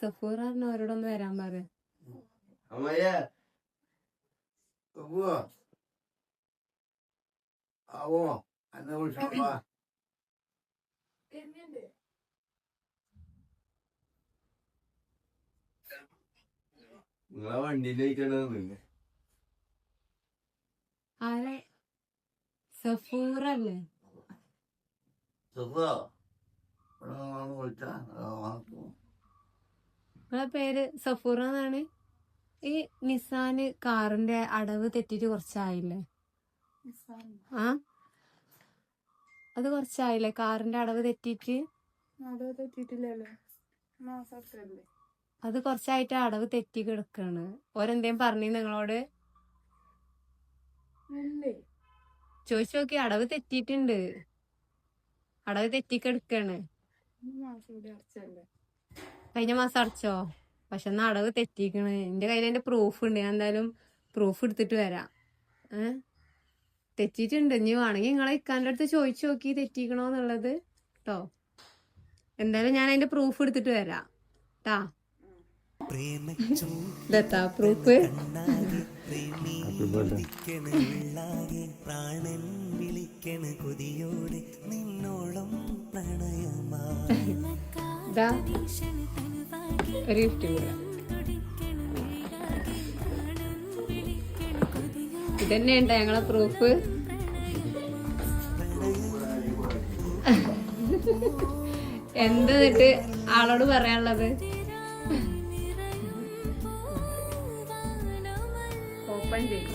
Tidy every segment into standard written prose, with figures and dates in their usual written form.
സഫൂർ പറഞ്ഞ അവരോടൊന്ന് വരാൻ പറ. അമ്മയെ ആവോ എന്നെ വിളിച്ചോളാ. നിങ്ങളെ വണ്ടിയിലേക്കാണ്. ആരെ? സഫൂറല്ലേ? നിങ്ങളെ പേര് സഫൂറ എന്നാണ്. ഈ നിസാന് കാറിന്റെ അടവ് തെറ്റിട്ട് കുറച്ചായില്ലേ? ആ അത് കുറച്ചായില്ലേ കാറിന്റെ അടവ് തെറ്റിട്ട്? അത് കുറച്ചായിട്ട് അടവ് തെറ്റി കിടക്കാണ്. ഓരെന്തേലും പറഞ്ഞു നിങ്ങളോട്? ചോദിച്ചു നോക്കി. അടവ് തെറ്റിട്ടുണ്ട്, അടവ് തെറ്റിക്കെടുക്കാണ്. കഴിഞ്ഞ മാസം അടച്ചോ? പക്ഷെ എന്നാ അടവ് തെറ്റിക്കണ്. എന്റെ കയ്യിൽ എന്റെ പ്രൂഫ് ഉണ്ട്. ഞാൻ എന്തായാലും പ്രൂഫ് എടുത്തിട്ട് വരാം. തെറ്റിയിട്ടുണ്ട്. ഇനി വേണമെങ്കിൽ നിങ്ങളെ ഇക്കാന്റെ അടുത്ത് ചോദിച്ചു നോക്കി തെറ്റിക്കണോന്നുള്ളത് കേട്ടോ. എന്തായാലും ഞാൻ അതിന്റെ പ്രൂഫ് എടുത്തിട്ട് വരാം ട്ടാ. ഇതെത്താ പ്രൂഫ്? ഇതാ ഒരു ഗിഫ്റ്റ് കൂടെ. ഇതന്നെയുണ്ട ഞങ്ങളെ പ്രൂഫ്. എന്നിട്ട് ആളോട് പറയാനുള്ളത്? ഓപ്പൺ ചെയ്യും.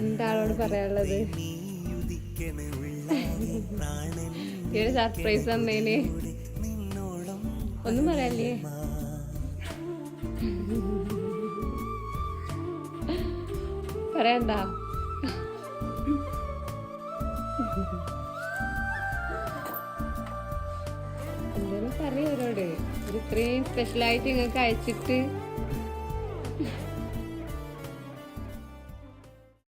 എന്താ ആളോട് പറയാനുള്ളത്? ഒരു സർപ്രൈസ് തന്നേന്. ഒന്നും പറയാല്ലേ? പറയണ്ട. എന്തേലും പറയവരോട്. ഒരു ഇത്രയും സ്പെഷ്യലായിട്ട് നിങ്ങൾക്ക് അയച്ചിട്ട്